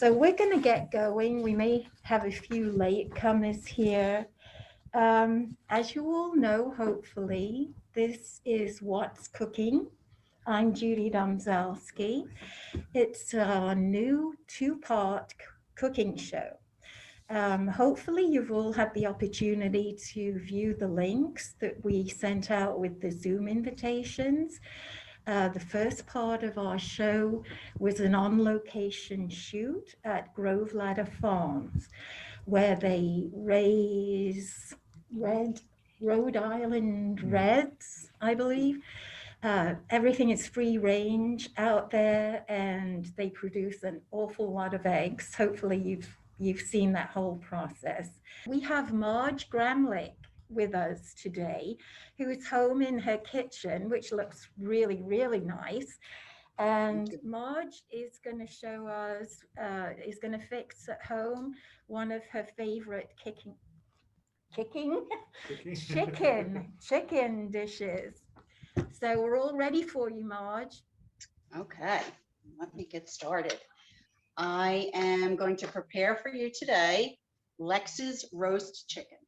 So we're going to get going. We may have a few latecomers here. As you all know, hopefully, this is What's Cooking. I'm Judy Domzalski. It's a new two-part cooking show. Hopefully, you've all had the opportunity to view the links that we sent out with the Zoom invitations. The first part of our show was an on-location shoot at Grove Ladder Farms, where they raise Rhode Island reds, I believe. Everything is free range out there, and they produce an awful lot of eggs. Hopefully you've seen that whole process. We have Marge Gramlich with us today, who is home in her kitchen, which looks really, really nice. And Marge is going to show us, is going to fix at home one of her favorite chicken dishes. So we're all ready for you, Marge. Okay, let me get started. I am going to prepare for you today Lex's roast chicken.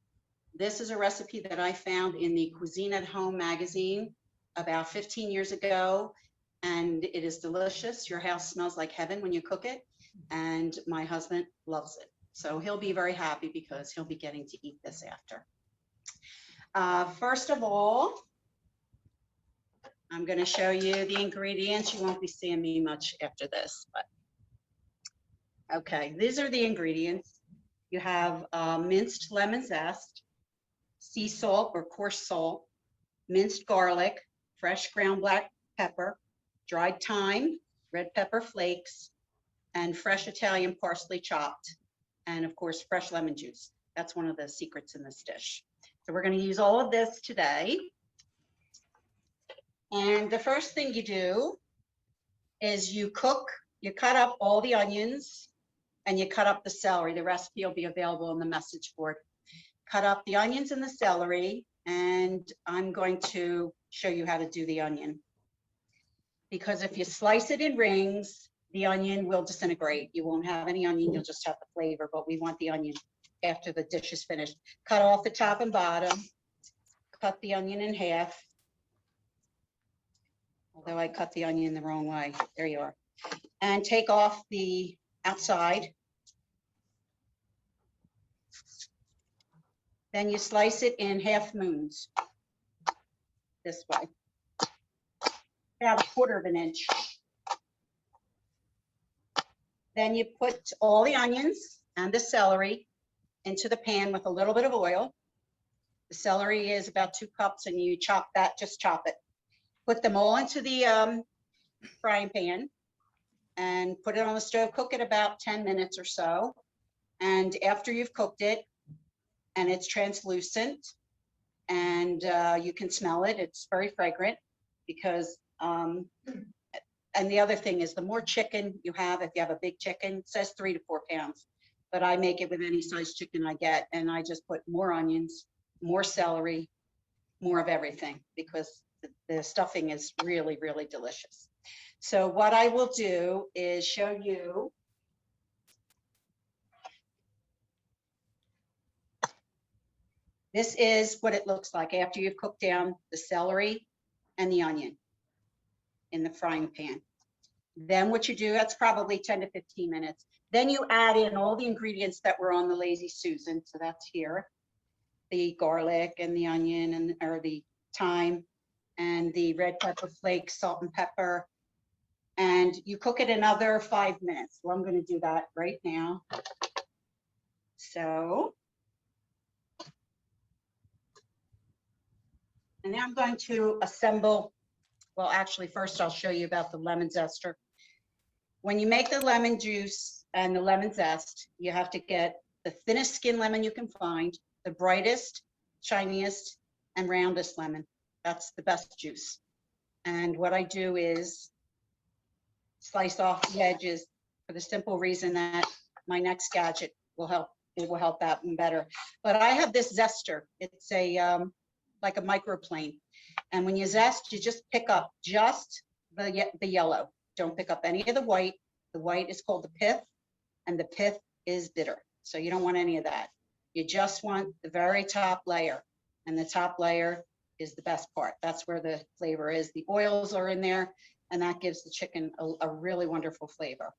This is a recipe that I found in the Cuisine at Home magazine about 15 years ago, and it is delicious. Your house smells like heaven when you cook it, and my husband loves it. So he'll be very happy because he'll be getting to eat this after. First of all, I'm going to show you the ingredients. You won't be seeing me much after this, but okay, these are the ingredients. You have minced lemon zest, sea salt or coarse salt, minced garlic, fresh ground black pepper, dried thyme, red pepper flakes, and fresh Italian parsley chopped, and of course, fresh lemon juice. That's one of the secrets in this dish. So we're going to use all of this today. And the first thing you do is you cut up all the onions and you cut up the celery. The recipe will be available on the message board. Cut up the onions and the celery, and I'm going to show you how to do the onion. Because if you slice it in rings, the onion will disintegrate. You won't have any onion, you'll just have the flavor, but we want the onion after the dish is finished. Cut off the top and bottom, cut the onion in half. Although I cut the onion the wrong way. There you are. And take off the outside. Then you slice it in half moons. This way. About 1/4 of an inch. Then you put all the onions and the celery into the pan with a little bit of oil. The celery is about 2 cups, and you chop that, just chop it. Put them all into the frying pan and put it on the stove. Cook it about 10 minutes or so. And after you've cooked it and it's translucent and you can smell it, it's very fragrant because, and the other thing is the more chicken you have, if you have a big chicken, it says 3 to 4 pounds, but I make it with any size chicken I get. And I just put more onions, more celery, more of everything because the stuffing is really, really delicious. So what I will do is show you this is what it looks like after you've cooked down the celery and the onion in the frying pan. Then what you do, that's probably 10 to 15 minutes. Then you add in all the ingredients that were on the Lazy Susan. So that's here, the garlic and the onion and or the thyme and the red pepper flakes, salt and pepper, and you cook it another 5 minutes. Well, I'm going to do that right now. So, and now I'm going to assemble, well, actually, first I'll show you about the lemon zester. When you make the lemon juice and the lemon zest, you have to get the thinnest skin lemon you can find, the brightest, shiniest, and roundest lemon. That's the best juice. And what I do is slice off the edges for the simple reason that my next gadget will help. It will help that one better. But I have this zester. It's a like a microplane. And when you zest, you just pick up just the yellow. Don't pick up any of the white. The white is called the pith. and the pith is bitter. So you don't want any of that. You just want the very top layer, and the top layer is the best part. That's where the flavor is. The oils are in there, and that gives the chicken a really wonderful flavor.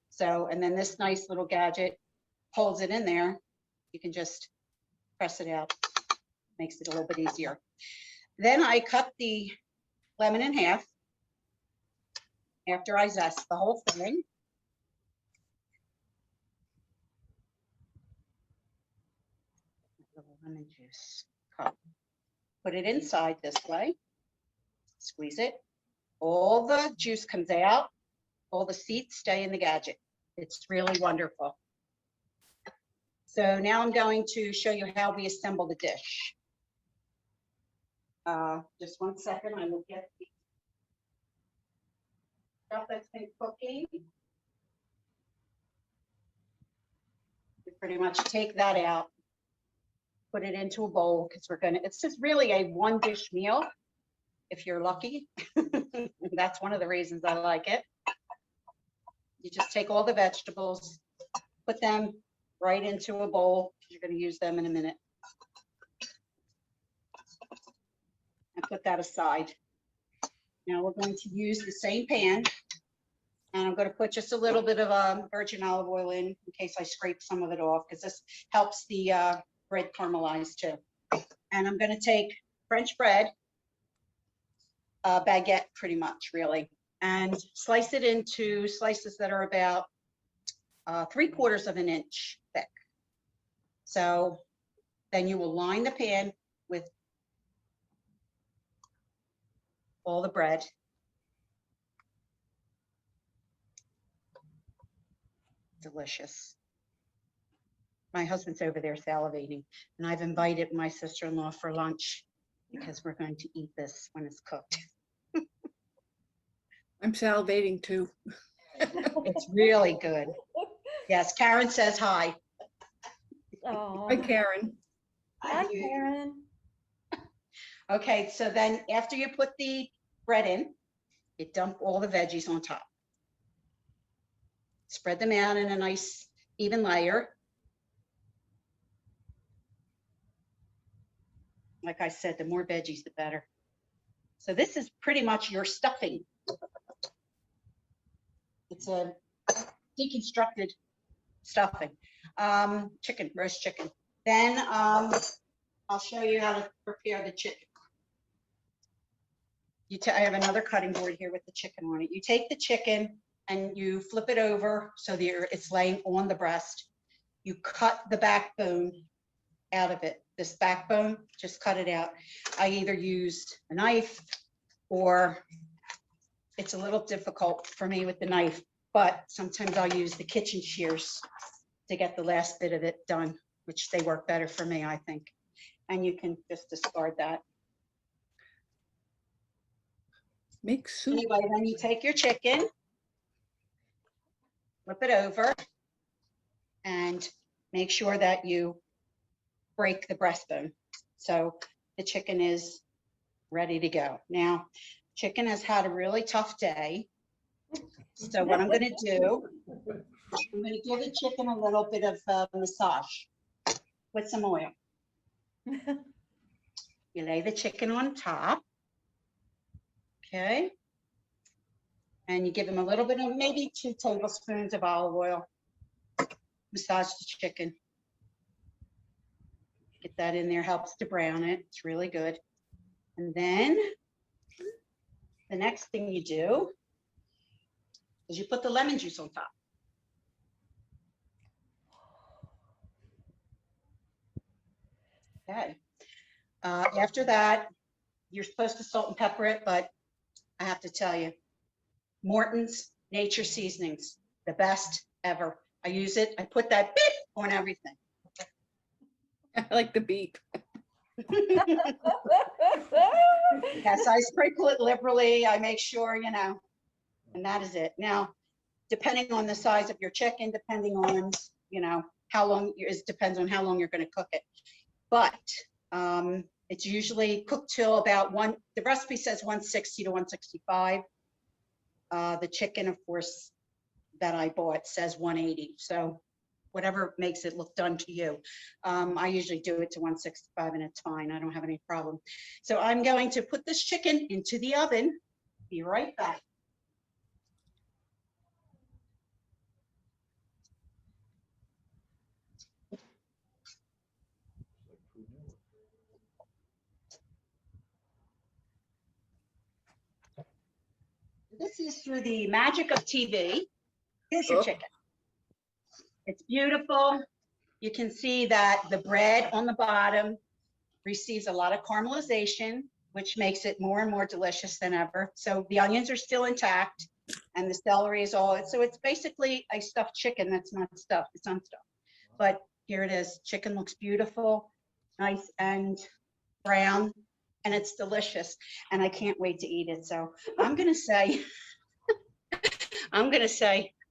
So, and then this nice little gadget holds it in there. You can just press it out, makes it a little bit easier. Then I cut the lemon in half after I zest the whole thing. Little lemon juice cup. Put it inside this way, squeeze it. All the juice comes out, all the seeds stay in the gadget. It's really wonderful. So now I'm going to show you how we assemble the dish. Just 1 second, I will get the stuff that's been cooking. You pretty much take that out, put it into a bowl, because it's just really a one dish meal, if you're lucky. That's one of the reasons I like it. You just take all the vegetables, put them right into a bowl. You're going to use them in a minute. And put that aside. Now we're going to use the same pan, and I'm going to put just a little bit of virgin olive oil in case I scrape some of it off, because this helps the bread caramelize too. And I'm going to take French bread, baguette pretty much really, and slice it into slices that are about 3/4 of an inch thick. So then you will line the pan with all the bread. Delicious. My husband's over there salivating, and I've invited my sister-in-law for lunch because we're going to eat this when it's cooked. I'm salivating too. It's really good. Yes, Karen says hi. Oh, Hi, Karen. hi, Karen. Okay, so then after you put the bread in, you dump all the veggies on top. Spread them out in a nice even layer. Like I said, the more veggies, the better. So this is pretty much your stuffing. It's a deconstructed stuffing. Chicken, roast chicken. Then I'll show you how to prepare the chicken. I have another cutting board here with the chicken on it. You take the chicken and you flip it over so that it's laying on the breast. You cut the backbone out of it. This backbone, just cut it out. I either used a knife, or it's a little difficult for me with the knife, but sometimes I'll use the kitchen shears to get the last bit of it done, which they work better for me, I think. And you can just discard that. Make soup. Anyway, then you take your chicken, flip it over, and make sure that you break the breastbone. So the chicken is ready to go. Now, chicken has had a really tough day. So what I'm going to do, I'm going to give the chicken a little bit of massage with some oil. You lay the chicken on top. Okay. And you give them a little bit of, maybe 2 tablespoons of olive oil. Massage the chicken. Get that in there, helps to brown it. It's really good. And then the next thing you do is you put the lemon juice on top. Okay. After that, you're supposed to salt and pepper it, but I have to tell you, Morton's Nature Seasonings, the best ever. I use it. I put that beep on everything. I like the beep. Yes, I sprinkle it liberally. I make sure, you know, and that is it. Now, depending on the size of your chicken, depending on, you know, how long, it depends on how long you're going to cook it. But it's usually cooked till about the recipe says 160 to 165. The chicken, of course, that I bought says 180. So whatever makes it look done to you. I usually do it to 165 and it's fine. I don't have any problem. So I'm going to put this chicken into the oven. Be right back. This is through the magic of TV. Here's your Oh. chicken. It's beautiful. You can see that the bread on the bottom receives a lot of caramelization, which makes it more and more delicious than ever. So the onions are still intact and the celery is all, so it's basically a stuffed chicken that's not stuffed, it's unstuffed. But here it is, chicken looks beautiful, nice and brown, and it's delicious. And I can't wait to eat it. So I'm gonna say,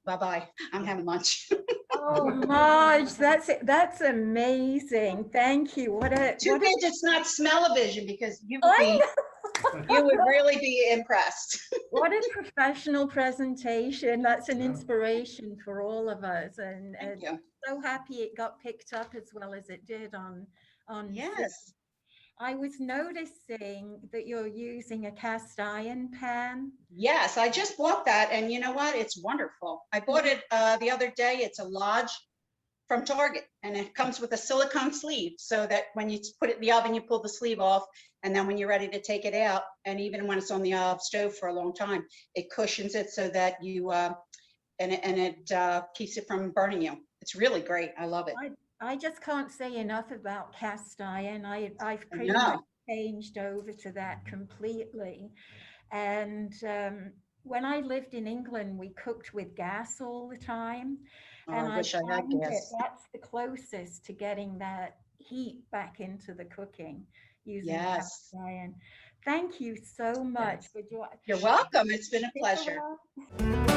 bye-bye, I'm having lunch. Oh, Marge, that's amazing. Thank you. Too bad it's not smell-o-vision because you I would really be impressed. what a professional presentation. That's an inspiration for all of us. And Thank you. so happy it got picked up as well as it did on Yes. I was noticing that you're using a cast iron pan. Yes, I just bought that, and you know what? It's wonderful. I bought it the other day. It's a Lodge from Target, and it comes with a silicone sleeve so that when you put it in the oven, you pull the sleeve off, and then when you're ready to take it out, and even when it's on the stove for a long time, it cushions it so that you and it keeps it from burning you. It's really great. I love it. I just can't say enough about cast iron. I've pretty know. much changed over to that completely. And when I lived in England, we cooked with gas all the time. Oh, And I I wish I had found that gas. that's the closest to getting that heat back into the cooking using cast Yes. iron. Thank you so much for You're welcome. It's been a joining. pleasure.